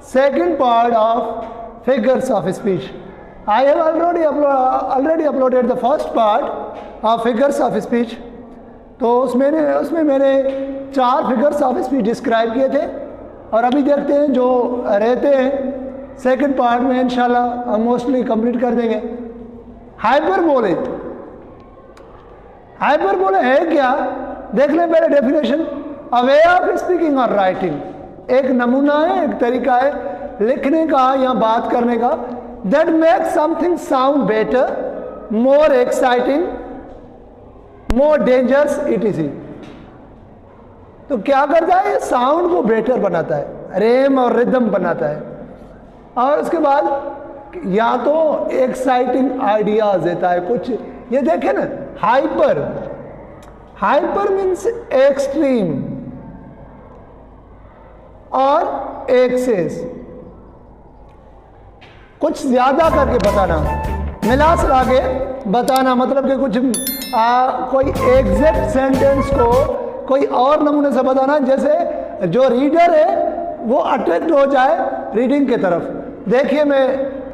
second part of figures of speech. I have already uploaded the first part of figures of speech. तो उसमें मैंने 4 figures of speech describe किए थे और अभी देखते हैं जो रहते हैं सेकंड पार्ट में इंशाल्लाह हम मोस्टली कंप्लीट कर देंगे। हाइपरबोले है क्या? देख लें पहले definition. A way of speaking और राइटिंग, एक नमूना है, एक तरीका है लिखने का या बात करने का। That makes something sound better, more exciting, more dangerous etc। तो क्या करता है? साउंड को बेटर बनाता है, रेम और रिदम बनाता है, और उसके बाद या तो एक्साइटिंग आइडियाज देता है कुछ। ये देखें ना, हाइपर मीन्स एक्सट्रीम और एक्सेस, कुछ ज्यादा करके बताना, मिला सला के बताना, मतलब कि कुछ कोई एग्जैक्ट सेंटेंस को कोई और नमूने से बताना, जैसे जो रीडर है वो अट्रैक्ट हो जाए रीडिंग के तरफ। देखिए मैं,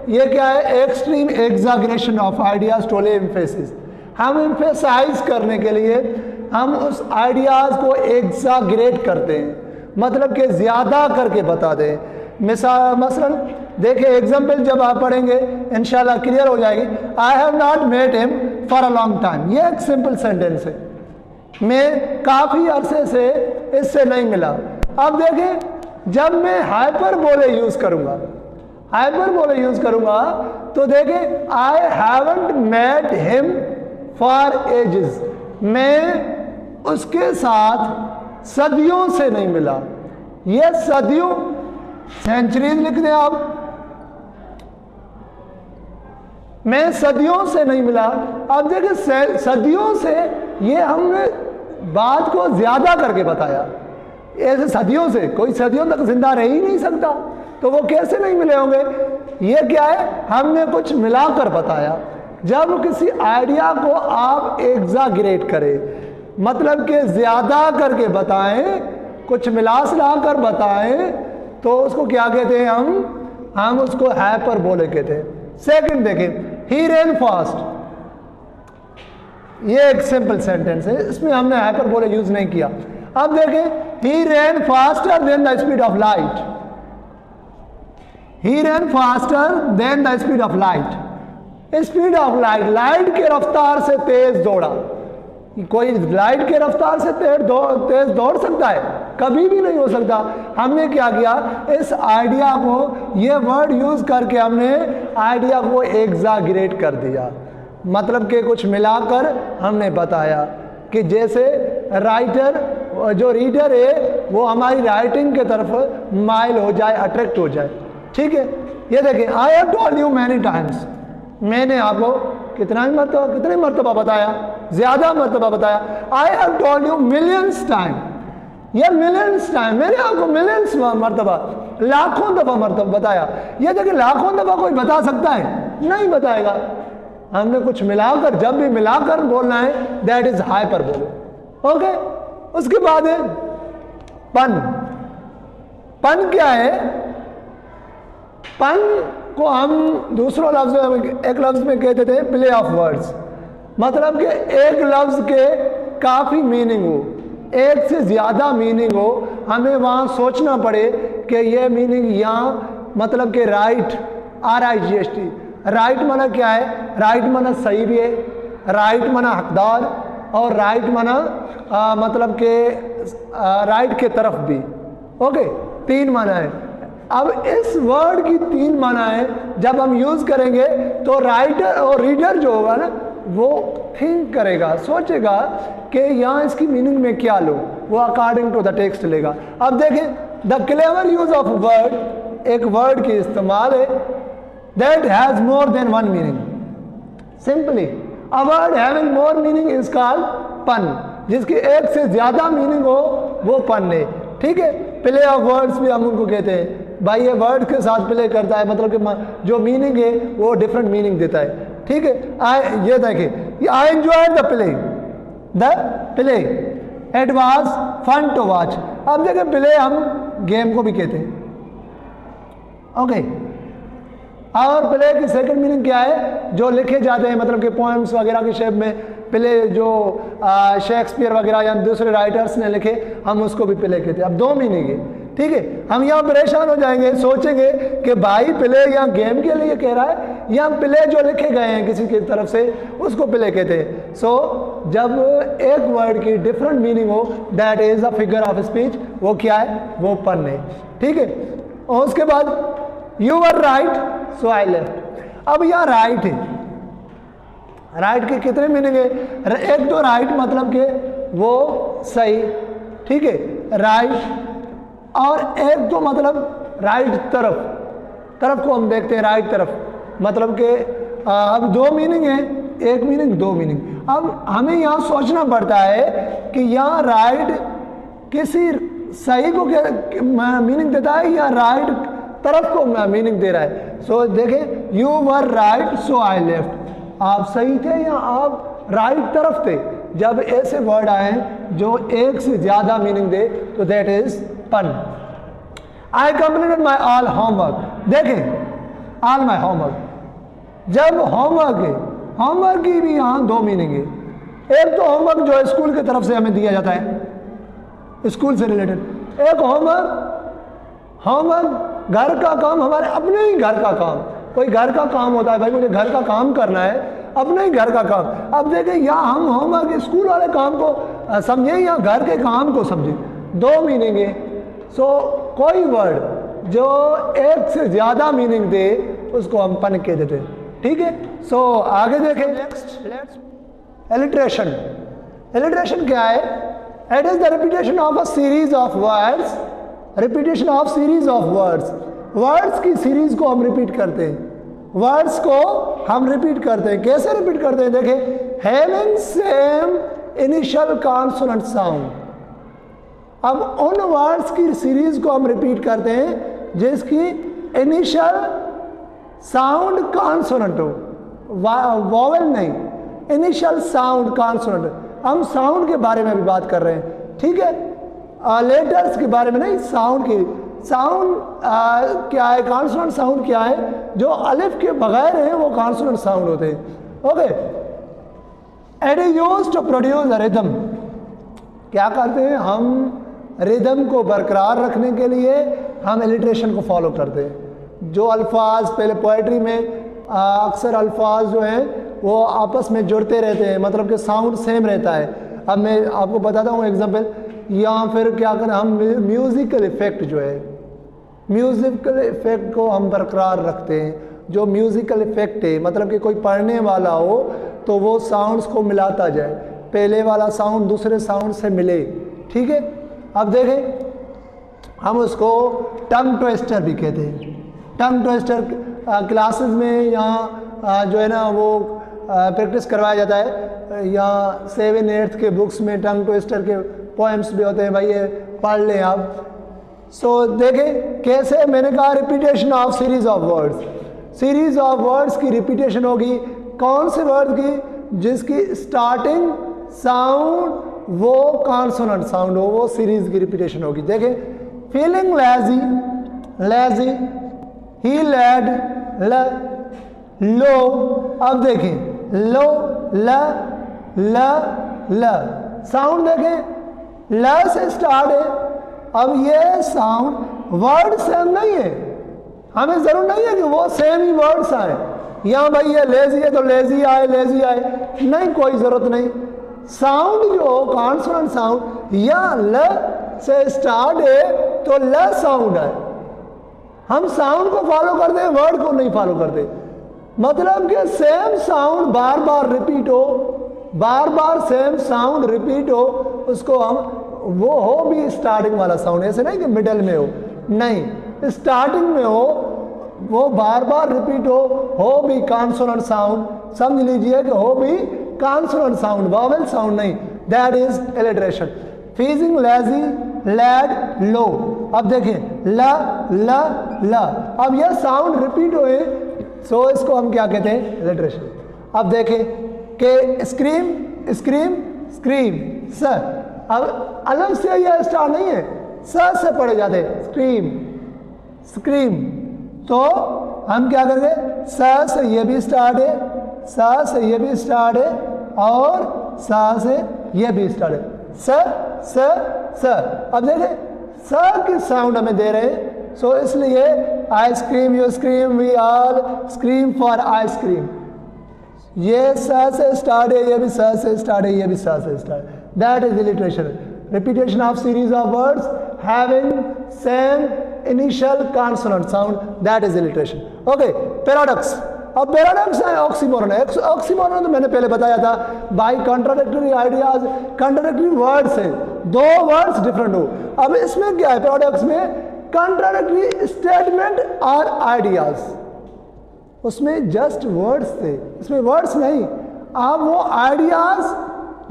ये क्या है? Extreme exaggeration of ideas to emphasis. हम एम्फेसाइज करने के लिए हम उस आइडियाज को एग्जैगरेट करते हैं, मतलब कि ज्यादा करके बता दें। मसलन देखिए एग्जाम्पल जब आप पढ़ेंगे इंशाल्लाह क्लियर हो जाएगी। I have not met him for a long time, ये एक सिंपल सेंटेंस है, मैं काफी अरसे से इससे नहीं मिला। अब देखें जब मैं हाइपरबोले यूज करूंगा तो देखें I haven't met him for ages, मैं उसके साथ सदियों से नहीं मिला। ये सदियों, सेंचुरीज लिख दें आप, मैं सदियों से नहीं मिला। अब देखिए सदियों से, ये हमने बात को ज्यादा करके बताया। ऐसे सदियों से, कोई सदियों तक जिंदा रह ही नहीं सकता, तो वो कैसे नहीं मिले होंगे? ये क्या है? हमने कुछ मिलाकर बताया। जब किसी आइडिया को आप एग्जैगरेट करें, मतलब कि ज्यादा करके बताएं, कुछ मिला कर बताएं, तो उसको क्या कहते हैं? हम उसको हाइपरबोले कहते हैं। सेकंड देखें, ही रैन फास्ट, ये एक सिंपल सेंटेंस है, इसमें हमने हाइपरबोले यूज नहीं किया। अब देखें, he ran faster than the speed of light, he ran faster than the speed of light. Speed of light, light के रफ्तार से तेज दौड़ा। कोई लाइट के रफ्तार से तेज दौड़ सकता है? कभी भी नहीं हो सकता। हमने क्या किया? इस आइडिया को, ये वर्ड यूज करके हमने आइडिया को एग्जैगरेट कर दिया, मतलब कि कुछ मिलाकर हमने बताया कि जैसे राइटर, जो रीडर है वो हमारी राइटिंग के तरफ माइल हो जाए, अट्रैक्ट हो जाए। ठीक है, ये देखिए, I have told you many times, मैंने आपको कितनी मरतबा बताया? ज्यादा मरतबा बताया। I have told you millions time, ये मिलियंस टाइम, मैंने आपको मिलियंस मरतबा, लाखों दफा मरतबा बताया। ये देखिए, लाखों दफा कोई बता सकता है? नहीं बताएगा। हमने कुछ मिलाकर, जब भी मिलाकर बोलना है, दैट इज हाइपरबोले। ओके, उसके बाद है पन क्या है? पन को हम दूसरों लफ्ज में, एक लफ्ज में कहते थे प्ले ऑफ वर्ड्स, मतलब कि एक लफ्ज के काफी मीनिंग हो, एक से ज्यादा मीनिंग हो, हमें वहां सोचना पड़े कि ये मीनिंग यहाँ, मतलब कि राइट, RIGHT, राइट माना क्या है? राइट माना सही भी है, राइट माना हकदार, और राइट माना मतलब के राइट के तरफ भी। ओके, 3 माना है। अब इस वर्ड की 3 माना है, जब हम यूज करेंगे तो राइटर और रीडर जो होगा ना, वो थिंक करेगा, सोचेगा कि यहाँ इसकी मीनिंग में क्या लो, वो अकॉर्डिंग टू द टेक्स्ट लेगा। अब देखें, the clever use of word, एक वर्ड की इस्तेमाल है that has more than one meaning. Simply a word having more meaning is called पन, जिसकी एक से ज्यादा मीनिंग हो वो पन है। ठीक है, प्ले ऑफ वर्ड्स भी हम उनको कहते हैं, भाई ये वर्ड के साथ प्ले करता है, मतलब कि जो मीनिंग है वो डिफरेंट मीनिंग देता है। ठीक है, ये देखिए, I enjoy the play, it was fun to watch. अब देखिए, प्ले हम गेम को भी कहते हैं, ओके। और प्ले की सेकंड मीनिंग क्या है, जो लिखे जाते हैं मतलब कि पोएम्स वगैरह के शेप में प्ले, जो शेक्सपियर वगैरह या दूसरे राइटर्स ने लिखे, हम उसको भी प्ले कहते हैं। अब दो मीनिंग है, ठीक है। हम यहाँ परेशान हो जाएंगे, सोचेंगे कि भाई प्ले यहाँ गेम के लिए कह रहा है या प्ले जो लिखे गए हैं किसी की तरफ से उसको प्ले कहते हैं। सो जब एक वर्ड की डिफरेंट मीनिंग हो, that is a figure of speech. वो क्या है, वो पन है, ठीक है। और उसके बाद you were right so I left. अब यहाँ राइट है, राइट के कितने मीनिंग है, एक तो राइट मतलब के वो सही, ठीक है, राइट। और एक तो मतलब राइट तरफ, तरफ को हम देखते हैं राइट तरफ, मतलब के अब दो मीनिंग है, एक मीनिंग दो मीनिंग। अब हमें यहाँ सोचना पड़ता है कि यहाँ राइट किसी सही को मीनिंग देता है या राइट तरफ को मीनिंग दे रहा है। सो देखें, you were right so I left, आप सही थे या आप राइट तरफ थे। जब ऐसे वर्ड आए जो एक से ज्यादा मीनिंग दे तो दैट इज पन। I completed my all homework. देखें, ऑल माई होमवर्क, जब होमवर्क है, होमवर्क की भी यहाँ दो मीनिंग है। एक तो होमवर्क जो स्कूल की तरफ से हमें दिया जाता है, स्कूल से रिलेटेड। एक होमवर्क घर का काम, हमारे अपने ही घर का काम, कोई घर का काम होता है, भाई मुझे घर का काम करना है, अपने ही घर का काम। अब देखें, यहाँ हम होमवर्क स्कूल वाले काम को समझे या घर के काम को समझे, दो मीनिंग है। सो कोई वर्ड जो एक से ज्यादा मीनिंग दे उसको हम पन कह देते हैं, ठीक है। सो आगे देखें, नेक्स्ट एलिट्रेशन। एलिट्रेशन क्या है, it is the repetition of a series of words, repetition of series of words. Words की सीरीज को हम रिपीट करते हैं, वर्ड्स को हम रिपीट करते हैं। कैसे रिपीट करते हैं, देखें, having same initial consonant sound. अब उन वर्ड्स की सीरीज को हम रिपीट करते हैं जिसकी इनिशियल साउंड कॉन्सोनेंट हो, वॉवेल नहीं, इनिशियल साउंड कॉन्सोनेंट। हम साउंड के बारे में भी बात कर रहे हैं, ठीक है, लेटर्स के बारे में नहीं, साउंड की। साउंड क्या है, कॉन्सोनेंट साउंड क्या है, जो अलिफ के बगैर है वो कॉन्सोनेंट साउंड होते हैं। Okay, it is used to produce a rhythm. क्या करते हैं हम, रिदम को बरकरार रखने के लिए हम एलिट्रेशन को फॉलो करते हैं। जो अल्फाज पहले पोएट्री में अक्सर अल्फाज जो हैं वो आपस में जुड़ते रहते हैं, मतलब कि साउंड सेम रहता है। अब मैं आपको बताता हूँ एग्जांपल, या फिर क्या करें हम, म्यूज़िकल इफ़ेक्ट जो है, म्यूज़िकल इफ़ेक्ट को हम बरकरार रखते हैं। जो म्यूज़िकल इफ़ेक्ट है मतलब कि कोई पढ़ने वाला हो तो वो साउंड्स को मिलाता जाए, पहले वाला साउंड दूसरे साउंड से मिले, ठीक है। अब देखें, हम उसको टंग ट्विस्टर भी कहते हैं। टंग ट्विस्टर क्लासेस में यहाँ जो है ना वो प्रैक्टिस करवाया जाता है, या 7-8 के बुक्स में टंग ट्विस्टर के पोएम्स भी होते हैं, भाई ये पढ़ लें आप। सो देखें कैसे, मैंने कहा repetition of series of words. Series of words की रिपीटेशन होगी, कौन से वर्ड की, जिसकी स्टार्टिंग साउंड वो कॉन्सोनेंट साउंड हो, वो सीरीज की रिपीटेशन होगी। देखें, फीलिंग लेजी, लेजी, ही लेड, लो। अब देखें, लो, ल, साउंड देखें, ल से स्टार्ट है। अब ये साउंड वर्ड सेम नहीं है, हमें जरूर नहीं है कि वो सेम ही वर्ड्स आए। यहाँ भाई ये लेजी है तो लेजी आए, लेजी आए, नहीं, कोई जरूरत नहीं। साउंड जो कॉन्सोनेंट साउंड या ल से स्टार्ट है तो ल साउंड है। हम साउंड को फॉलो करते हैं, वर्ड को नहीं फॉलो करते। मतलब कि सेम साउंड बार बार रिपीट हो, बार बार सेम साउंड रिपीट हो, उसको हम, वो हो भी स्टार्टिंग वाला साउंड, ऐसे नहीं कि मिडल में हो, नहीं, स्टार्टिंग में हो, वो बार बार रिपीट हो भी कॉन्सोनेंट साउंड। समझ लीजिए कि हो भी कॉन्सोनेंट साउंड, वॉवेल साउंड नहीं, that is alliteration. Fizzing, lazy, lad, low. अब देखें, ल, अब यह साउंड रिपीट हुए, सो इसको हम क्या कहते हैं, एलिट्रेशन। अब देखें कि स्क्रीम, स्क्रीम, स्क्रीम, स। अब अलग से यह स्टार्ट नहीं है, स से पढ़े जाते हैं, स्क्रीम, स्क्रीम, तो हम क्या करेंगे, स से ये भी स्टार्ट है, स से ये भी स्टार्ट है और स से ये भी स्टार्ट है, स। अब देखें स की साउंड हमें दे रहे हैं, सो इसलिए ice cream, you scream, we all scream for ice cream. ये स से स्टार्ट है, ये भी स से स्टार्ट है, ये भी स से स्टार्ट है। That is alliteration, repetition of series of words having same initial consonant sound, that is alliteration. Okay, paradox. अब पैराडॉक्स है, ऑक्सीमोरन है। ऑक्सीमोरन तो मैंने पहले बताया था, by contradictory ideas, contradictory words है, दो वर्ड्स डिफरेंट हो। अब इसमें क्या है, पैराडॉक्स में कंट्राडिक्टरी स्टेटमेंट और आइडियाज, उसमें जस्ट वर्ड्स थे, इसमें वर्ड्स नहीं। अब वो आइडियाज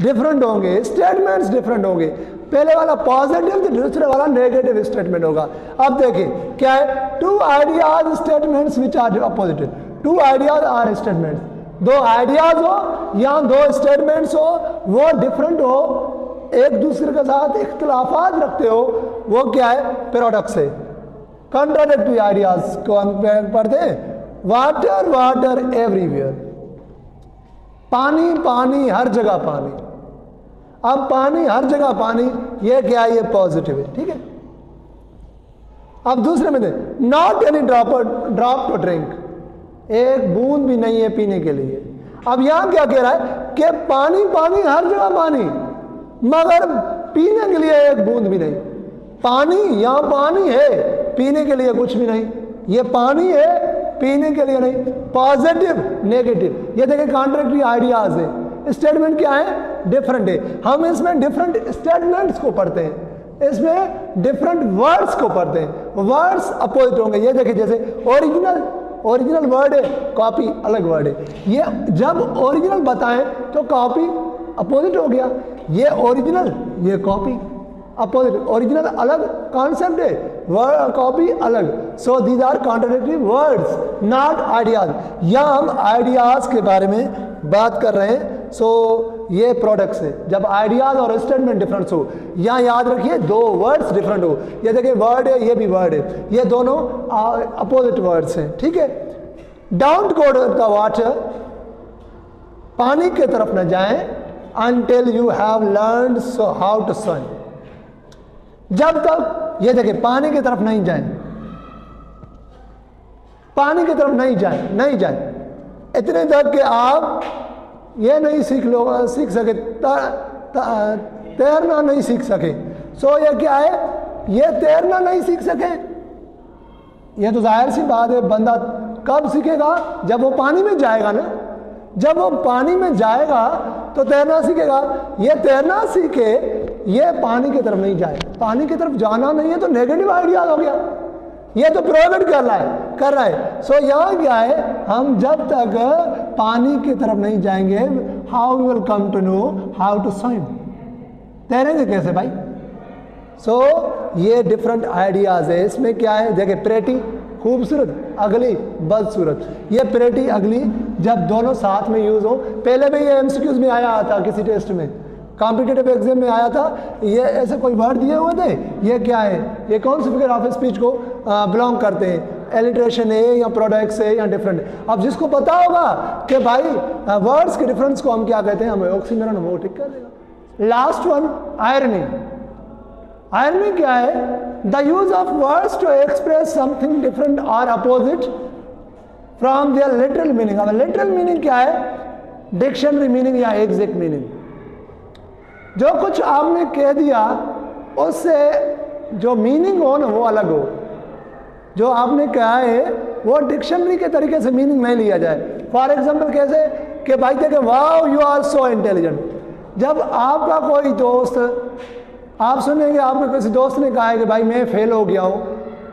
डिफरेंट होंगे, स्टेटमेंट्स डिफरेंट होंगे, पहले वाला पॉजिटिव तो दूसरे वाला नेगेटिव स्टेटमेंट होगा। अब देखिए क्या है, two ideas statements which are positive, two ideas are statements, दो आइडियाज हो या दो स्टेटमेंट्स हो, वो डिफरेंट हो, एक दूसरे के साथ इख्तिलाफात रखते हो, वो क्या है, पैराडॉक्स है। कंट्राडिक्टरी आइडियाज को हम पढ़ते हैं, वाटर वाटर एवरीवेयर, पानी पानी हर जगह पानी। अब पानी हर जगह पानी, ये क्या है, ये पॉजिटिव है, ठीक है। अब दूसरे में दें, not any drop to drink, एक बूंद भी नहीं है पीने के लिए। अब यहां क्या कह रहा है कि पानी पानी हर जगह पानी, मगर पीने के लिए एक बूंद भी नहीं। पानी, यहां पानी है, पीने के लिए कुछ भी नहीं, ये पानी है, पीने के लिए नहीं। पॉजिटिव नेगेटिव, ये देखिए कॉन्ट्रैक्टरी आइडियाज है, स्टेटमेंट क्या है, डिफरेंट है। हम इसमें डिफरेंट स्टेटमेंट्स को पढ़ते हैं, इसमें डिफरेंट वर्ड्स को पढ़ते हैं, वर्ड्स अपोजिट होंगे। ये देखिए जैसे ओरिजिनल वर्ड है, कॉपी अलग वर्ड है। ये जब ओरिजिनल बताएं तो कॉपी अपोजिट हो गया, ये ओरिजिनल ये कॉपी अपोजिट, ओरिजिनल अलग कॉन्सेप्ट है, कॉपी अलग। So these are contradictory words not ideas. यहाँ हम आइडियाज के बारे में बात कर रहे हैं। सो ये प्रोडक्ट्स है, जब आइडियाज और स्टेटमेंट डिफरेंस हो, यहाँ याद रखिए दो वर्ड्स डिफरेंट हो। ये देखिए वर्ड है, ये भी वर्ड है, ये दोनों अपोजिट वर्ड्स हैं, ठीक है। Don't go to the water, पानी की तरफ न जाएं, until you have learned so how to swim, जब तक, ये देखिए पानी की तरफ नहीं जाएं, पानी की तरफ नहीं जाएं, इतने तक कि आप ये नहीं सीख सके, तैरना नहीं सीख सके। सो ये क्या है, ये तैरना नहीं सीख सके, ये तो जाहिर सी बात है, बंदा कब सीखेगा, जब वो पानी में जाएगा ना, जब वो पानी में जाएगा तो तैरना सीखेगा। ये तैरना सीखे, ये पानी की तरफ नहीं जाए, पानी की तरफ जाना नहीं है तो नेगेटिव आइडिया हो गया, ये तो प्रोहिबिट कर रहा है। सो यहाँ क्या है, हम जब तक पानी की तरफ नहीं जाएंगे, how will come to know how to swim, तैरेंगे कैसे भाई। सो ये डिफरेंट आइडियाज है। इसमें क्या है, देखिए प्रेटी खूबसूरत, अगली बदसूरत। ये प्रेटी अगली जब दोनों साथ में यूज हो, पहले भी ये एमसीक्यूज में आया था, किसी टेस्ट में, कॉम्पिटिटिव एग्जाम में आया था, ये ऐसे कोई वर्ड दिए हुए थे, ये क्या है, ये कौन से फिगर ऑफ स्पीच को बिलोंग करते हैं, एलिट्रेशन है या प्रोडक्ट्स है या डिफरेंट। अब जिसको पता होगा कि भाई वर्ड्स के डिफरेंस को हम क्या कहते हैं, हमें ऑक्सीमोरन, वो ठीक कर देगा। Last one, irony. आयरनी क्या है, the use of words to express something different और opposite from their literal meaning. अब लिटरल मीनिंग क्या है, डिक्शनरी मीनिंग या एग्जैक्ट मीनिंग। जो कुछ आपने कह दिया उससे जो मीनिंग हो ना वो अलग हो, जो आपने कहा है वो डिक्शनरी के तरीके से मीनिंग नहीं लिया जाए। फॉर एग्जाम्पल कैसे कि भाई देखे, wow you are so intelligent. जब आपका कोई दोस्त, आप सुनेंगे आपके किसी दोस्त ने कहा है कि भाई मैं फेल हो गया हूँ,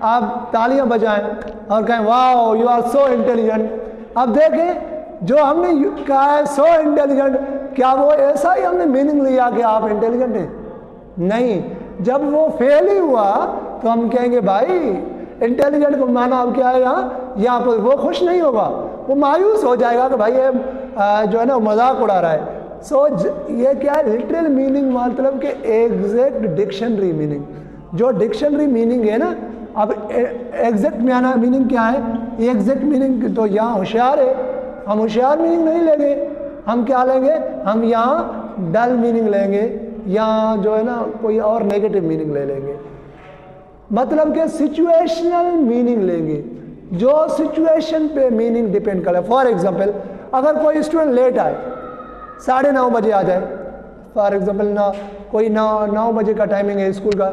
आप तालियां बजाएं और कहें wow you are so intelligent. अब देखें जो हमने कहा है सो इंटेलिजेंट, क्या वो ऐसा ही हमने मीनिंग लिया कि आप इंटेलिजेंट हैं? नहीं, जब वो फेल ही हुआ तो हम कहेंगे भाई इंटेलिजेंट को माना अब क्या है यहाँ पर, वो खुश नहीं होगा, वो मायूस हो जाएगा कि भाई ये जो है ना मजाक उड़ा रहा है। सो ये क्या है, लिटरल मीनिंग मतलब कि एग्जैक्ट डिक्शनरी मीनिंग। जो डिक्शनरी मीनिंग है ना अब एग्जैक्ट मीनिंग क्या है? एग्जैक्ट मीनिंग तो यहाँ होशियार है, हम होशियार मीनिंग नहीं लेंगे, हम क्या लेंगे? हम यहाँ डल मीनिंग लेंगे, या जो है ना कोई और नेगेटिव मीनिंग ले लेंगे। मतलब कि सिचुएशनल मीनिंग लेंगे, जो सिचुएशन पे मीनिंग डिपेंड करे। फॉर एग्जांपल, अगर कोई स्टूडेंट लेट आए, 9:30 बजे आ जाए, फॉर एग्जांपल ना कोई 9 बजे का टाइमिंग है स्कूल का,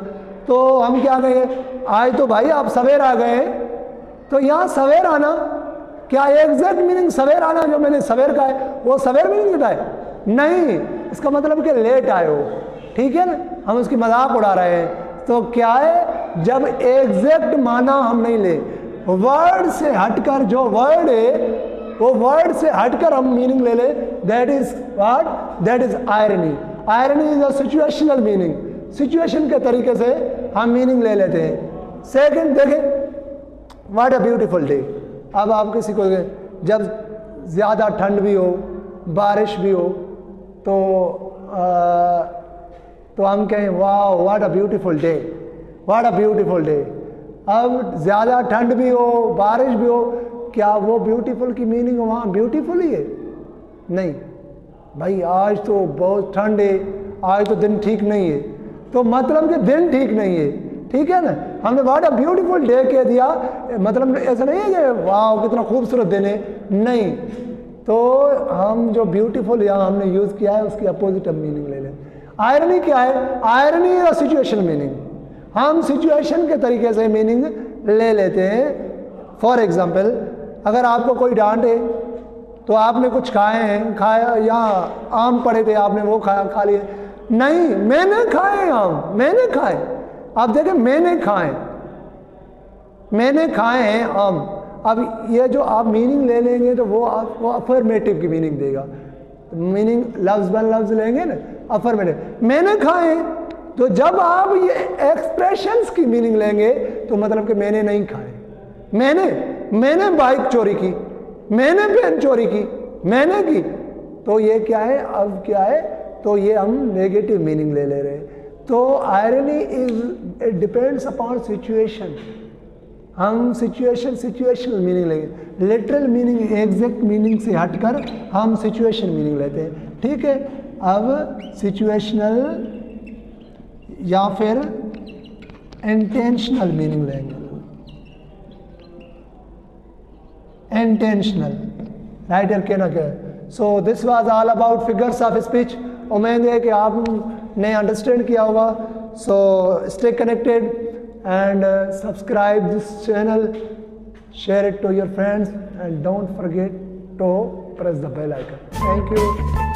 तो हम क्या कहेंगे? आज तो भाई आप सवेर आ गए हैं। तो यहाँ सवेर आना, क्या एग्जैक्ट मीनिंग सवेर आना जो मैंने सवेर का है वो सवेर मीनिंग देता है? नहीं, इसका मतलब कि लेट आए हो, ठीक है ना, हम उसकी मजाक उड़ा रहे हैं। तो क्या है, जब एग्जैक्ट माना हम नहीं ले, वर्ड से हटकर जो वर्ड है वो वर्ड से हटकर हम मीनिंग ले ले, that is what? That is irony. Irony is a situational meaning, situation के तरीके से हम मीनिंग ले लेते हैं। सेकंड देखें, व्हाट अ ब्यूटीफुल डे। अब आप किसी को जब ज़्यादा ठंड भी हो, बारिश भी हो, तो हम कहें वाह what a beautiful day, what a beautiful day. अब ज़्यादा ठंड भी हो, बारिश भी हो, क्या वो ब्यूटीफुल की मीनिंग वहाँ ब्यूटीफुल ही है? नहीं भाई, आज तो बहुत ठंड है, आज तो दिन ठीक नहीं है, तो मतलब कि दिन ठीक नहीं है, ठीक है ना। हमने व्हाट अ ब्यूटीफुल डे कह दिया, मतलब ऐसा नहीं है कि वाह कितना खूबसूरत दिन है, नहीं। तो हम जो ब्यूटीफुल यहाँ हमने यूज़ किया है उसकी अपोजिट हम मीनिंग ले लें। आयरनी क्या है? आयरनी या सिचुएशन मीनिंग, हम सिचुएशन के तरीके से मीनिंग ले लेते हैं। फॉर एग्जाम्पल, अगर आपको कोई डांटे तो आपने कुछ खाया या आम पड़े थे, आपने वो खा लिए। नहीं, मैंने खाए आम, मैंने खाए। आप देखें, मैंने खाए हैं आम। अब ये जो आप मीनिंग ले लेंगे तो वो आपको अफर्मेटिव की मीनिंग देगा। मीनिंग लफ्ज बन लफ्ज लेंगे ना, अफर्मेटिव। मैंने खाए, तो जब आप ये एक्सप्रेशंस की मीनिंग लेंगे तो मतलब कि मैंने नहीं खाए, मैंने बाइक चोरी की, मैंने पेन चोरी की, मैंने की, तो ये क्या है? अब क्या है? तो ये हम नेगेटिव मीनिंग ले रहे हैं। तो irony it depends upon situation. हम सिचुएशनल मीनिंग लेंगे, लिटरल मीनिंग एग्जैक्ट मीनिंग से हटकर हम सिचुएशन मीनिंग लेते हैं, ठीक है। अब सिचुएशनल या फिर इंटेंशनल मीनिंग लेंगे। इंटेंशनल, राइटर कहना क्या है? So this was all about figures of speech. उम्मीद है कि आपने अंडरस्टैंड किया होगा। So stay connected and subscribe this channel, share it to your friends and don't forget to press the bell icon. Thank you.